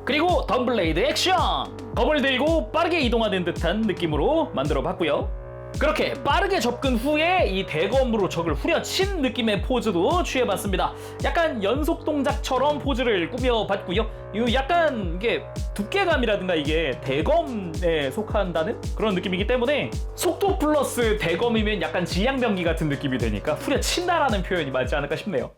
그리고 덤블레이드 액션! 검을 들고 빠르게 이동하는 듯한 느낌으로 만들어봤고요. 그렇게 빠르게 접근 후에 이 대검으로 적을 후려친 느낌의 포즈도 취해봤습니다. 약간 연속 동작처럼 포즈를 꾸며봤고요. 이 약간 이게 두께감이라든가 이게 대검에 속한다는 그런 느낌이기 때문에 속도 플러스 대검이면 약간 지향병기 같은 느낌이 되니까 후려친다라는 표현이 맞지 않을까 싶네요.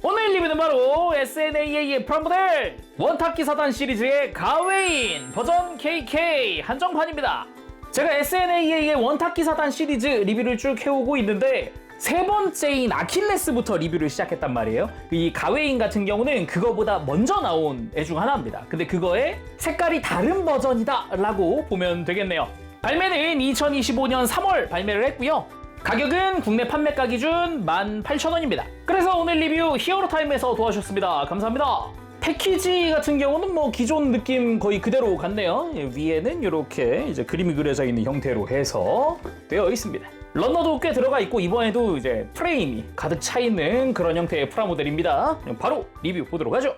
오늘 리뷰는 바로 SNAA의 프라모델 원탁기 사단 시리즈의 가웨인 버전 KK 한정판입니다. 제가 SNAA의 원탁기 사단 시리즈 리뷰를 쭉 해오고 있는데 세 번째인 아킬레스부터 리뷰를 시작했단 말이에요. 이 가웨인 같은 경우는 그거보다 먼저 나온 애 중 하나입니다. 근데 그거의 색깔이 다른 버전이다 라고 보면 되겠네요. 발매는 2025년 3월 발매를 했고요. 가격은 국내 판매가 기준 18,000원입니다. 그래서 오늘 리뷰 히어로타임에서 도와주셨습니다. 감사합니다. 패키지 같은 경우는 뭐 기존 느낌 거의 그대로 같네요. 위에는 이렇게 이제 그림이 그려져 있는 형태로 해서 되어 있습니다. 런너도 꽤 들어가 있고 이번에도 이제 프레임이 가득 차 있는 그런 형태의 프라모델입니다. 바로 리뷰 보도록 하죠.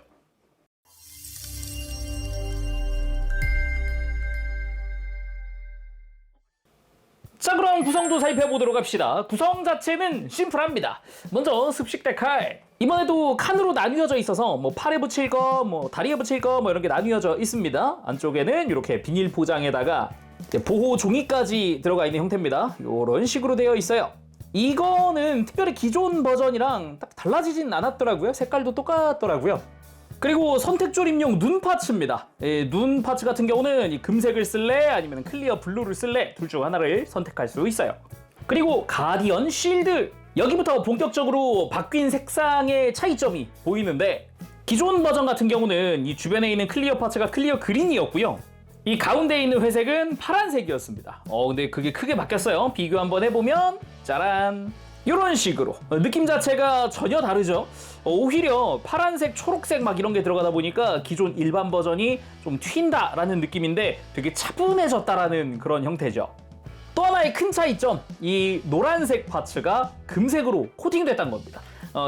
자, 그럼 구성도 살펴보도록 합시다. 구성 자체는 심플합니다. 먼저 습식대 칼. 이번에도 칸으로 나뉘어져 있어서 뭐 팔에 붙일 거, 뭐 다리에 붙일 거, 뭐 이런 게 나뉘어져 있습니다. 안쪽에는 이렇게 비닐 포장에다가 보호 종이까지 들어가 있는 형태입니다. 이런 식으로 되어 있어요. 이거는 특별히 기존 버전이랑 딱 달라지진 않았더라고요. 색깔도 똑같더라고요. 그리고 선택 조립용 눈 파츠입니다. 눈 파츠 같은 경우는 이 금색을 쓸래 아니면 클리어 블루를 쓸래 둘 중 하나를 선택할 수 있어요. 그리고 가디언 쉴드, 여기부터 본격적으로 바뀐 색상의 차이점이 보이는데 기존 버전 같은 경우는 이 주변에 있는 클리어 파츠가 클리어 그린이었고요. 이 가운데에 있는 회색은 파란색이었습니다. 근데 그게 크게 바뀌었어요. 비교 한번 해보면 짜란! 이런 식으로 느낌 자체가 전혀 다르죠. 오히려 파란색, 초록색 막 이런 게 들어가다 보니까 기존 일반 버전이 좀 튄다라는 느낌인데 되게 차분해졌다라는 그런 형태죠. 또 하나의 큰 차이점, 이 노란색 파츠가 금색으로 코팅됐다는 겁니다.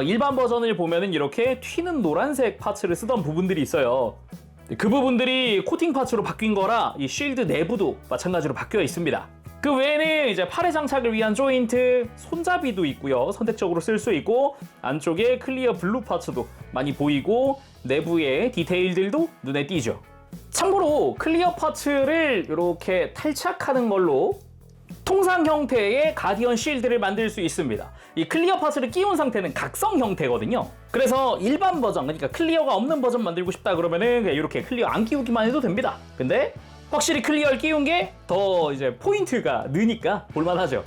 일반 버전을 보면은 이렇게 튀는 노란색 파츠를 쓰던 부분들이 있어요. 그 부분들이 코팅 파츠로 바뀐 거라 이 쉴드 내부도 마찬가지로 바뀌어 있습니다. 그 외에는 이제 팔에 장착을 위한 조인트, 손잡이도 있고요. 선택적으로 쓸 수 있고 안쪽에 클리어 블루 파츠도 많이 보이고 내부의 디테일들도 눈에 띄죠. 참고로 클리어 파츠를 이렇게 탈착하는 걸로 통상 형태의 가디언 쉴드를 만들 수 있습니다. 이 클리어 파츠를 끼운 상태는 각성 형태거든요. 그래서 일반 버전, 그러니까 클리어가 없는 버전 만들고 싶다 그러면은 그냥 이렇게 클리어 안 끼우기만 해도 됩니다. 근데 확실히 클리어를 끼운 게 더 이제 포인트가 느니까 볼만하죠.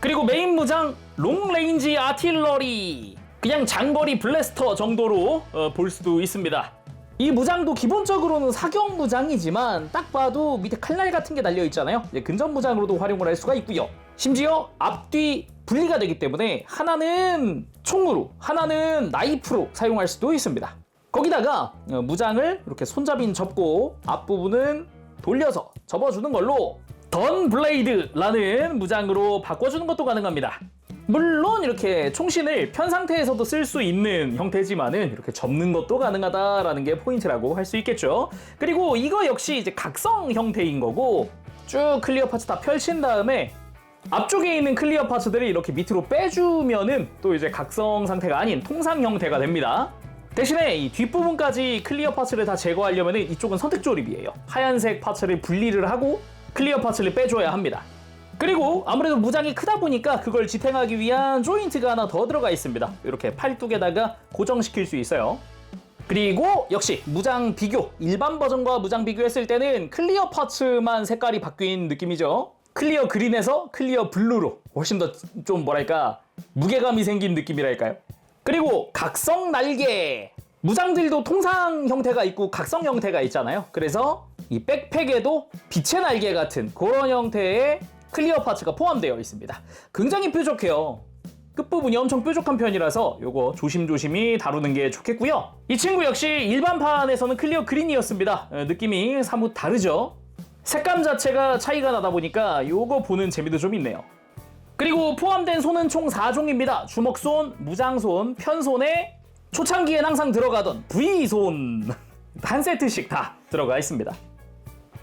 그리고 메인 무장 롱레인지 아틸러리, 그냥 장거리 블래스터 정도로 볼 수도 있습니다. 이 무장도 기본적으로는 사격 무장이지만 딱 봐도 밑에 칼날 같은 게 달려 있잖아요. 근접 무장으로도 활용을 할 수가 있고요. 심지어 앞뒤 분리가 되기 때문에 하나는 총으로, 하나는 나이프로 사용할 수도 있습니다. 거기다가 무장을 이렇게 손잡이는 접고 앞부분은 돌려서 접어주는 걸로 던 블레이드라는 무장으로 바꿔주는 것도 가능합니다. 물론 이렇게 총신을 편 상태에서도 쓸 수 있는 형태지만은 이렇게 접는 것도 가능하다라는 게 포인트라고 할 수 있겠죠. 그리고 이거 역시 이제 각성 형태인 거고 쭉 클리어 파츠 다 펼친 다음에 앞쪽에 있는 클리어 파츠들을 이렇게 밑으로 빼주면은 또 이제 각성 상태가 아닌 통상 형태가 됩니다. 대신에 이 뒷부분까지 클리어 파츠를 다 제거하려면 이쪽은 선택 조립이에요. 하얀색 파츠를 분리를 하고 클리어 파츠를 빼줘야 합니다. 그리고 아무래도 무장이 크다 보니까 그걸 지탱하기 위한 조인트가 하나 더 들어가 있습니다. 이렇게 팔뚝에다가 고정시킬 수 있어요. 그리고 역시 무장 비교, 일반 버전과 무장 비교했을 때는 클리어 파츠만 색깔이 바뀐 느낌이죠. 클리어 그린에서 클리어 블루로 훨씬 더 좀 뭐랄까 무게감이 생긴 느낌이랄까요. 그리고 각성 날개, 무장들도 통상 형태가 있고 각성 형태가 있잖아요. 그래서 이 백팩에도 빛의 날개 같은 그런 형태의 클리어 파츠가 포함되어 있습니다. 굉장히 뾰족해요. 끝부분이 엄청 뾰족한 편이라서 요거 조심조심히 다루는 게 좋겠고요. 이 친구 역시 일반판에서는 클리어 그린이었습니다. 느낌이 사뭇 다르죠. 색감 자체가 차이가 나다 보니까 요거 보는 재미도 좀 있네요. 그리고 포함된 손은 총 4종입니다. 주먹손, 무장손, 편손에 초창기엔 항상 들어가던 V손 한 세트씩 다 들어가 있습니다.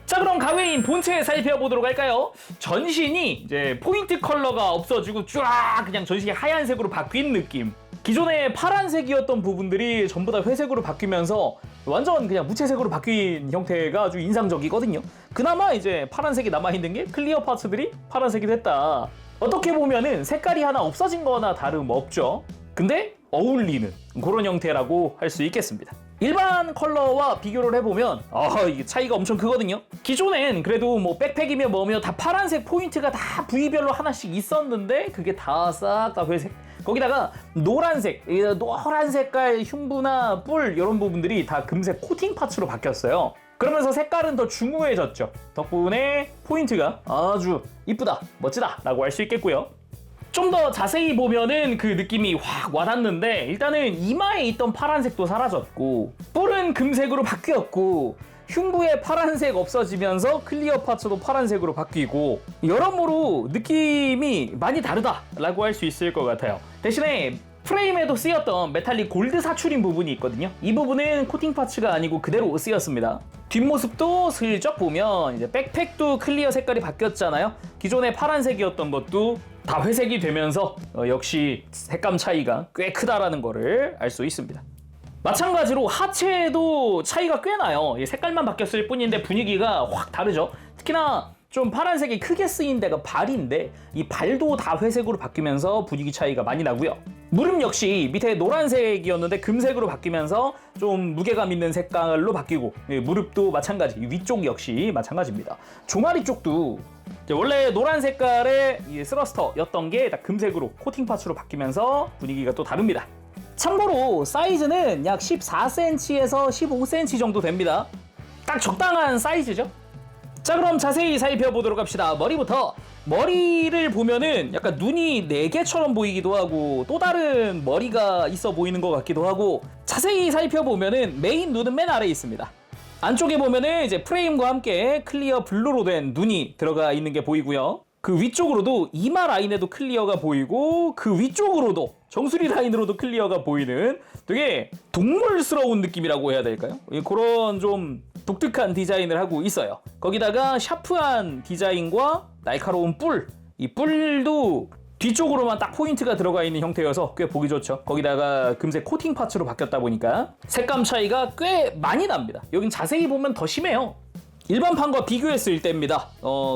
자, 그럼 가웨인 본체 살펴보도록 할까요? 전신이 이제 포인트 컬러가 없어지고 쫙 그냥 전신이 하얀색으로 바뀐 느낌. 기존에 파란색이었던 부분들이 전부 다 회색으로 바뀌면서 완전 그냥 무채색으로 바뀐 형태가 아주 인상적이거든요. 그나마 이제 파란색이 남아있는 게 클리어 파츠들이 파란색이 됐다. 어떻게 보면은 색깔이 하나 없어진 거나 다름없죠. 근데 어울리는 그런 형태라고 할 수 있겠습니다. 일반 컬러와 비교를 해보면 이게 차이가 엄청 크거든요. 기존엔 그래도 뭐 백팩이며 뭐며 다 파란색 포인트가 다 부위별로 하나씩 있었는데 그게 다 싹 다 회색. 거기다가 노란색, 노란 색깔 흉부나 뿔 이런 부분들이 다 금색 코팅 파츠로 바뀌었어요. 그러면서 색깔은 더 중후해졌죠. 덕분에 포인트가 아주 이쁘다, 멋지다 라고 할 수 있겠고요. 좀 더 자세히 보면은 그 느낌이 확 와닿는데 일단은 이마에 있던 파란색도 사라졌고 뿔은 금색으로 바뀌었고 흉부에 파란색 없어지면서 클리어 파츠도 파란색으로 바뀌고 여러모로 느낌이 많이 다르다라고 할 수 있을 것 같아요. 대신에 프레임에도 쓰였던 메탈릭 골드 사출인 부분이 있거든요. 이 부분은 코팅 파츠가 아니고 그대로 쓰였습니다. 뒷모습도 슬쩍 보면 이제 백팩도 클리어 색깔이 바뀌었잖아요. 기존에 파란색이었던 것도 다 회색이 되면서 역시 색감 차이가 꽤 크다라는 거를 알 수 있습니다. 마찬가지로 하체에도 차이가 꽤 나요. 색깔만 바뀌었을 뿐인데 분위기가 확 다르죠. 특히나 좀 파란색이 크게 쓰인 데가 발인데 이 발도 다 회색으로 바뀌면서 분위기 차이가 많이 나고요. 무릎 역시 밑에 노란색이었는데 금색으로 바뀌면서 좀 무게감 있는 색깔로 바뀌고 무릎도 마찬가지, 위쪽 역시 마찬가지입니다. 종아리 쪽도 원래 노란 색깔의 스러스터였던 게 다 금색으로 코팅 파츠로 바뀌면서 분위기가 또 다릅니다. 참고로 사이즈는 약 14cm에서 15cm 정도 됩니다. 딱 적당한 사이즈죠. 자, 그럼 자세히 살펴보도록 합시다. 머리부터. 머리를 보면은 약간 눈이 4개처럼 보이기도 하고 또 다른 머리가 있어 보이는 것 같기도 하고 자세히 살펴보면은 메인 눈은 맨 아래에 있습니다. 안쪽에 보면은 이제 프레임과 함께 클리어 블루로 된 눈이 들어가 있는 게 보이고요. 그 위쪽으로도 이마 라인에도 클리어가 보이고 그 위쪽으로도 정수리 라인으로도 클리어가 보이는 되게 동물스러운 느낌이라고 해야 될까요? 그런 좀 독특한 디자인을 하고 있어요. 거기다가 샤프한 디자인과 날카로운 뿔, 이 뿔도 뒤쪽으로만 딱 포인트가 들어가 있는 형태여서 꽤 보기 좋죠. 거기다가 금색 코팅 파츠로 바뀌었다 보니까 색감 차이가 꽤 많이 납니다. 여긴 자세히 보면 더 심해요. 일반판과 비교했을 때입니다.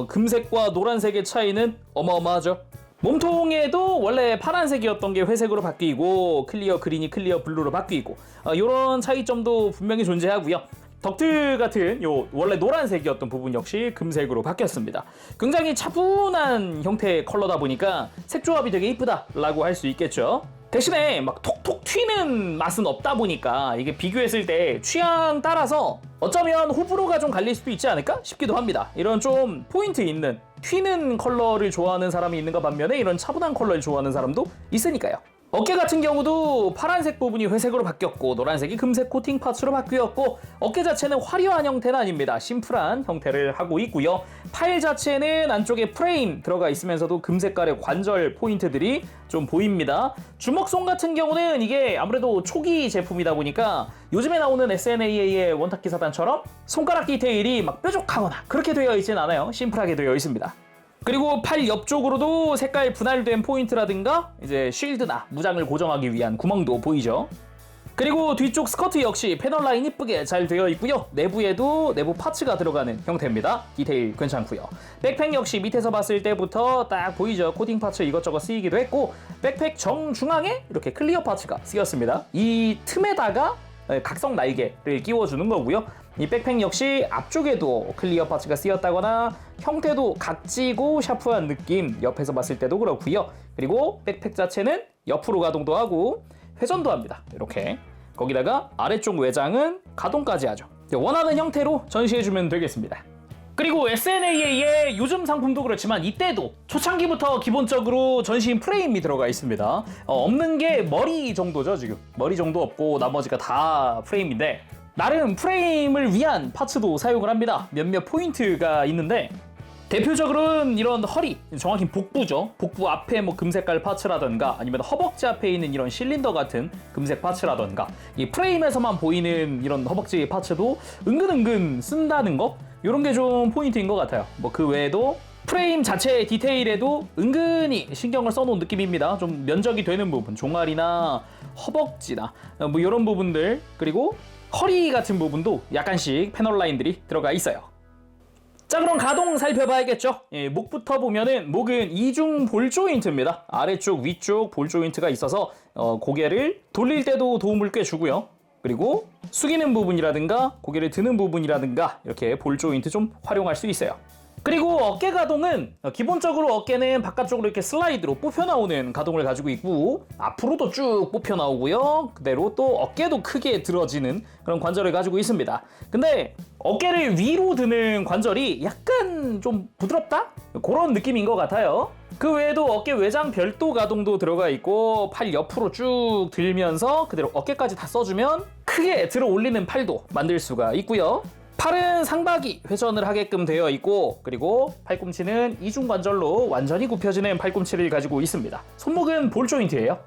금색과 노란색의 차이는 어마어마하죠. 몸통에도 원래 파란색이었던 게 회색으로 바뀌고 클리어 그린이 클리어 블루로 바뀌고 이런 차이점도 분명히 존재하고요. 덕트 같은 요 원래 노란색이었던 부분 역시 금색으로 바뀌었습니다. 굉장히 차분한 형태의 컬러다 보니까 색 조합이 되게 이쁘다라고 할 수 있겠죠. 대신에 막 톡톡 튀는 맛은 없다 보니까 이게 비교했을 때 취향 따라서 어쩌면 호불호가 좀 갈릴 수도 있지 않을까 싶기도 합니다. 이런 좀 포인트 있는 튀는 컬러를 좋아하는 사람이 있는가 반면에 이런 차분한 컬러를 좋아하는 사람도 있으니까요. 어깨 같은 경우도 파란색 부분이 회색으로 바뀌었고 노란색이 금색 코팅 파츠로 바뀌었고 어깨 자체는 화려한 형태는 아닙니다. 심플한 형태를 하고 있고요. 팔 자체는 안쪽에 프레임 들어가 있으면서도 금색깔의 관절 포인트들이 좀 보입니다. 주먹손 같은 경우는 이게 아무래도 초기 제품이다 보니까 요즘에 나오는 SNAA의 원탁기 사단처럼 손가락 디테일이 막 뾰족하거나 그렇게 되어 있진 않아요. 심플하게 되어 있습니다. 그리고 팔 옆쪽으로도 색깔 분할된 포인트라든가 이제 쉴드나 무장을 고정하기 위한 구멍도 보이죠. 그리고 뒤쪽 스커트 역시 패널 라인 이쁘게 잘 되어 있고요. 내부에도 내부 파츠가 들어가는 형태입니다. 디테일 괜찮고요. 백팩 역시 밑에서 봤을 때부터 딱 보이죠. 코팅 파츠 이것저것 쓰이기도 했고 백팩 정중앙에 이렇게 클리어 파츠가 쓰였습니다. 이 틈에다가 각성 날개를 끼워주는 거고요. 이 백팩 역시 앞쪽에도 클리어 파츠가 쓰였다거나 형태도 각지고 샤프한 느낌 옆에서 봤을 때도 그렇고요. 그리고 백팩 자체는 옆으로 가동도 하고 회전도 합니다. 이렇게 거기다가 아래쪽 외장은 가동까지 하죠. 원하는 형태로 전시해주면 되겠습니다. 그리고 SNAA의 요즘 상품도 그렇지만 이때도 초창기부터 기본적으로 전시인 프레임이 들어가 있습니다. 없는 게 머리 정도죠. 지금 머리 정도 없고 나머지가 다 프레임인데 나름 프레임을 위한 파츠도 사용을 합니다. 몇몇 포인트가 있는데 대표적으로는 이런 허리, 정확히 복부죠. 복부 앞에 뭐 금색깔 파츠라던가 아니면 허벅지 앞에 있는 이런 실린더 같은 금색 파츠라던가 이 프레임에서만 보이는 이런 허벅지 파츠도 은근 쓴다는 거, 이런 게 좀 포인트인 것 같아요. 뭐 그 외에도 프레임 자체 디테일에도 은근히 신경을 써놓은 느낌입니다. 좀 면적이 되는 부분, 종아리나 허벅지나 뭐 이런 부분들, 그리고 허리 같은 부분도 약간씩 패널 라인들이 들어가 있어요. 자, 그럼 가동 살펴봐야겠죠. 목부터 보면은 목은 이중 볼 조인트입니다. 아래쪽 위쪽 볼 조인트가 있어서 고개를 돌릴 때도 도움을 꽤 주고요. 그리고 숙이는 부분이라든가 고개를 드는 부분이라든가 이렇게 볼 조인트 좀 활용할 수 있어요. 그리고 어깨 가동은 기본적으로 어깨는 바깥쪽으로 이렇게 슬라이드로 뽑혀 나오는 가동을 가지고 있고, 앞으로도 쭉 뽑혀 나오고요. 그대로 또 어깨도 크게 들어지는 그런 관절을 가지고 있습니다. 근데 어깨를 위로 드는 관절이 약간 좀 부드럽다? 그런 느낌인 것 같아요. 그 외에도 어깨 외장 별도 가동도 들어가 있고, 팔 옆으로 쭉 들면서 그대로 어깨까지 다 써주면 크게 들어 올리는 팔도 만들 수가 있고요. 팔은 상박이 회전을 하게끔 되어 있고, 그리고 팔꿈치는 이중관절로 완전히 굽혀지는 팔꿈치를 가지고 있습니다. 손목은 볼 조인트예요.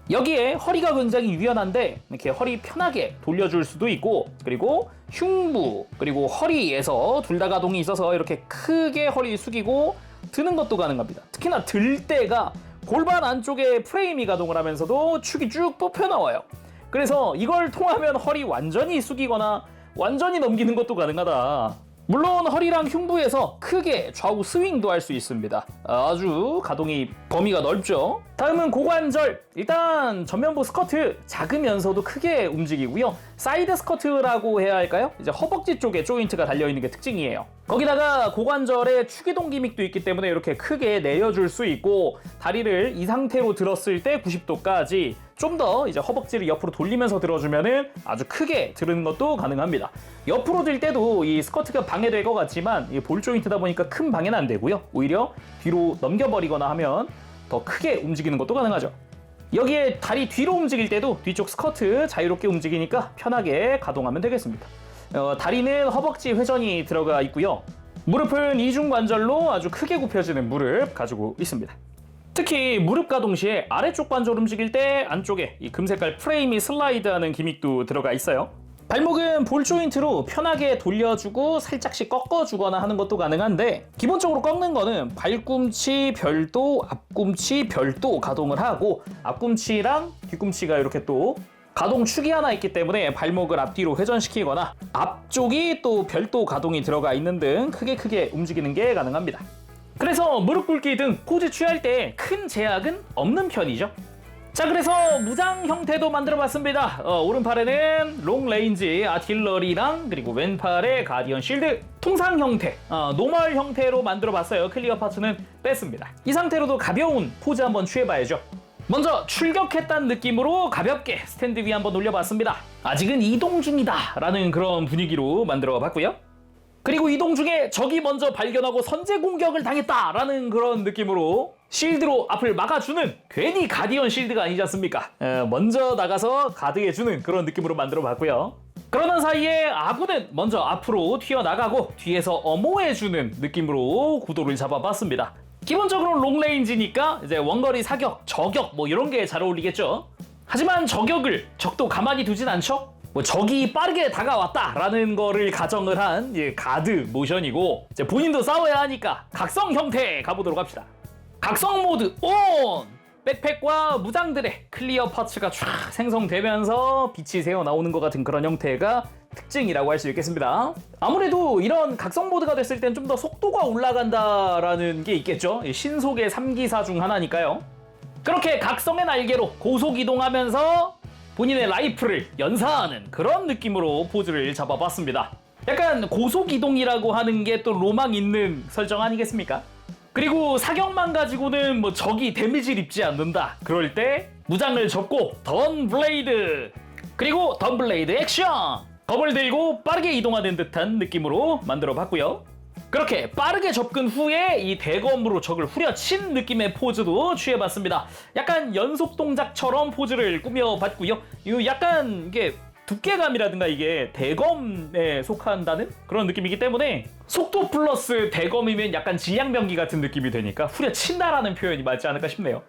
여기에 허리가 굉장히 유연한데 이렇게 허리 편하게 돌려줄 수도 있고, 그리고 흉부 그리고 허리에서 둘 다 가동이 있어서 이렇게 크게 허리 숙이고 드는 것도 가능합니다. 특히나 들 때가 골반 안쪽에 프레임이 가동을 하면서도 축이 쭉 뽑혀 나와요. 그래서 이걸 통하면 허리 완전히 숙이거나 완전히 넘기는 것도 가능하다. 물론 허리랑 흉부에서 크게 좌우 스윙도 할 수 있습니다. 아주 가동이 범위가 넓죠. 다음은 고관절. 일단 전면부 스커트 작으면서도 크게 움직이고요. 사이드 스커트라고 해야 할까요? 이제 허벅지 쪽에 조인트가 달려있는 게 특징이에요. 거기다가 고관절에 축이동 기믹도 있기 때문에 이렇게 크게 내려줄 수 있고, 다리를 이 상태로 들었을 때 90도까지 좀 더 이제 허벅지를 옆으로 돌리면서 들어주면은 아주 크게 들는 것도 가능합니다. 옆으로 들 때도 이 스커트가 방해될 것 같지만 이 볼 조인트다 보니까 큰 방해는 안 되고요. 오히려 뒤로 넘겨버리거나 하면 더 크게 움직이는 것도 가능하죠. 여기에 다리 뒤로 움직일 때도 뒤쪽 스커트 자유롭게 움직이니까 편하게 가동하면 되겠습니다. 다리는 허벅지 회전이 들어가 있고요. 무릎은 이중관절로 아주 크게 굽혀지는 무릎 가지고 있습니다. 특히 무릎 가동 시에 아래쪽 관절 움직일 때 안쪽에 이 금색깔 프레임이 슬라이드하는 기믹도 들어가 있어요. 발목은 볼 조인트로 편하게 돌려주고 살짝씩 꺾어주거나 하는 것도 가능한데, 기본적으로 꺾는 거는 발꿈치 별도, 앞꿈치 별도 가동을 하고, 앞꿈치랑 뒤꿈치가 이렇게 또 가동축이 하나 있기 때문에 발목을 앞뒤로 회전시키거나 앞쪽이 또 별도 가동이 들어가 있는 등 크게 움직이는 게 가능합니다. 그래서 무릎 꿇기 등 포즈 취할 때 큰 제약은 없는 편이죠. 자, 그래서 무장 형태도 만들어 봤습니다. 오른팔에는 롱레인지 아틸러리랑, 그리고 왼팔에 가디언 실드, 통상 형태, 노멀 형태로 만들어 봤어요. 클리어 파츠는 뺐습니다. 이 상태로도 가벼운 포즈 한번 취해봐야죠. 먼저 출격했다는 느낌으로 가볍게 스탠드 위에 한번 올려봤습니다. 아직은 이동 중이다 라는 그런 분위기로 만들어 봤고요. 그리고 이동 중에 적이 먼저 발견하고 선제 공격을 당했다라는 그런 느낌으로 실드로 앞을 막아주는, 괜히 가디언 실드가 아니지 않습니까? 먼저 나가서 가드해주는 그런 느낌으로 만들어봤고요. 그러는 사이에 아군은 먼저 앞으로 튀어나가고 뒤에서 엄호해주는 느낌으로 구도를 잡아봤습니다. 기본적으로 롱레인지니까 이제 원거리 사격, 저격 뭐 이런 게 잘 어울리겠죠. 하지만 저격을 적도 가만히 두진 않죠. 뭐 적이 빠르게 다가왔다라는 거를 가정을 한 가드 모션이고, 이제 본인도 싸워야 하니까 각성 형태 가보도록 합시다. 각성 모드 온! 백팩과 무장들의 클리어 파츠가 쫙 생성되면서 빛이 새어 나오는 것 같은 그런 형태가 특징이라고 할 수 있겠습니다. 아무래도 이런 각성 모드가 됐을 땐 좀 더 속도가 올라간다라는 게 있겠죠. 신속의 3기사 중 하나니까요. 그렇게 각성의 날개로 고속 이동하면서 본인의 라이플을 연사하는 그런 느낌으로 포즈를 잡아봤습니다. 약간 고속 이동이라고 하는 게 또 로망 있는 설정 아니겠습니까? 그리고 사격만 가지고는 뭐 적이 데미지를 입지 않는다. 그럴 때 무장을 접고 던 블레이드, 그리고 던 블레이드 액션! 검을 들고 빠르게 이동하는 듯한 느낌으로 만들어봤고요. 그렇게 빠르게 접근 후에 이 대검으로 적을 후려친 느낌의 포즈도 취해봤습니다. 약간 연속 동작처럼 포즈를 꾸며봤고요. 이 약간 이게 두께감이라든가 이게 대검에 속한다는 그런 느낌이기 때문에 속도 플러스 대검이면 약간 질량병기 같은 느낌이 되니까 후려친다라는 표현이 맞지 않을까 싶네요.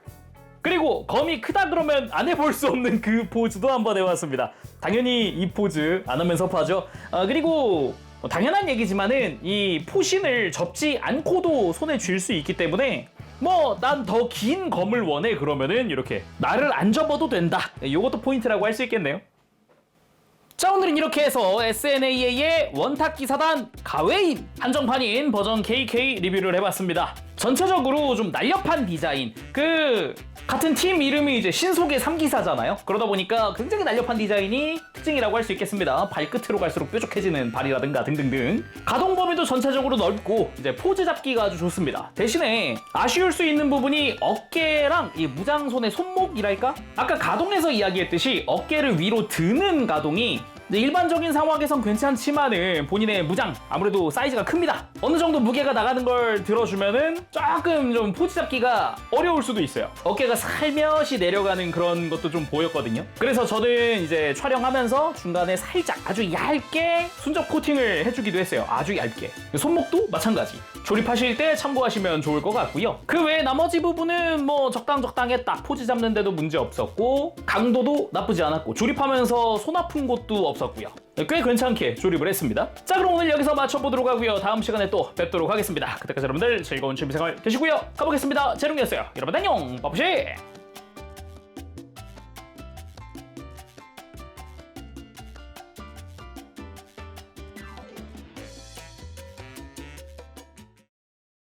그리고 검이 크다 그러면 안 해볼 수 없는 그 포즈도 한번 해봤습니다. 당연히 이 포즈 안 하면서 파죠. 그리고 당연한 얘기지만은 이 포신을 접지 않고도 손에 쥘 수 있기 때문에 뭐 난 더 긴 검을 원해 그러면은 이렇게 나를 안 접어도 된다. 이것도 포인트라고 할 수 있겠네요. 자, 오늘은 이렇게 해서 SNAA의 원탁기사단 가웨인 한정판인 버전 KK 리뷰를 해봤습니다. 전체적으로 좀 날렵한 디자인, 같은 팀 이름이 이제 신속의 3기사잖아요. 그러다 보니까 굉장히 날렵한 디자인이 특징이라고 할 수 있겠습니다. 발끝으로 갈수록 뾰족해지는 발이라든가 등등등. 가동 범위도 전체적으로 넓고 이제 포즈 잡기가 아주 좋습니다. 대신에 아쉬울 수 있는 부분이 어깨랑 이 무장손의 손목이랄까? 아까 가동에서 이야기했듯이 어깨를 위로 드는 가동이 일반적인 상황에선 괜찮지만은 본인의 무장 아무래도 사이즈가 큽니다. 어느 정도 무게가 나가는 걸 들어주면은 조금 좀 포즈 잡기가 어려울 수도 있어요. 어깨가 살며시 내려가는 그런 것도 좀 보였거든요. 그래서 저는 이제 촬영하면서 중간에 살짝 아주 얇게 순접 코팅을 해주기도 했어요. 아주 얇게. 손목도 마찬가지. 조립하실 때 참고하시면 좋을 것 같고요. 그 외에 나머지 부분은 뭐 적당했다. 포즈 잡는데도 문제 없었고 강도도 나쁘지 않았고 조립하면서 손 아픈 곳도 없었고요. 꽤 괜찮게 조립을 했습니다. 자, 그럼 오늘 여기서 마쳐보도록 하고요. 다음 시간에 또 뵙도록 하겠습니다. 그때까지 여러분들 즐거운 취미생활 되시고요. 가보겠습니다. 재롱이었어요. 여러분 안녕. 빠쁘시.